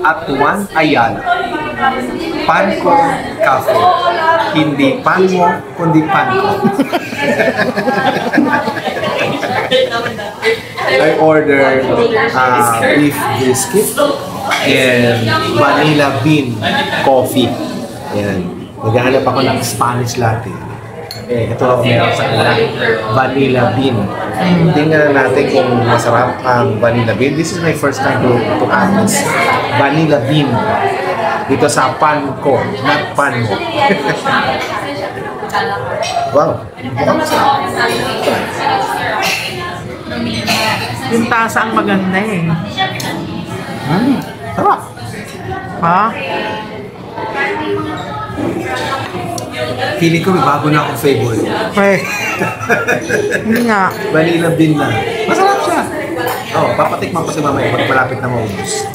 at Juan Ayala. Panko Cafe. Hindi panmo, kundi panko. I ordered beef biscuit and vanilla bean coffee. Ayan. Maghahanap ako ng Spanish latte. Ito ang meron sa kanila. Vanilla bean. Tingnan natin kung masarap ang vanilla bean. This is my first time to have this vanilla bean dito sa Panko, not Panmo. Wow. Mukhang masarap. Yung tasa ang maganda eh. Sarap. Ha? Feeling ko may bago na akong favorite. Eh. Hindi nga. Vanilla bean na. Masarap siya. Oh, papatikman ko si mamaya pag malapit na maubos.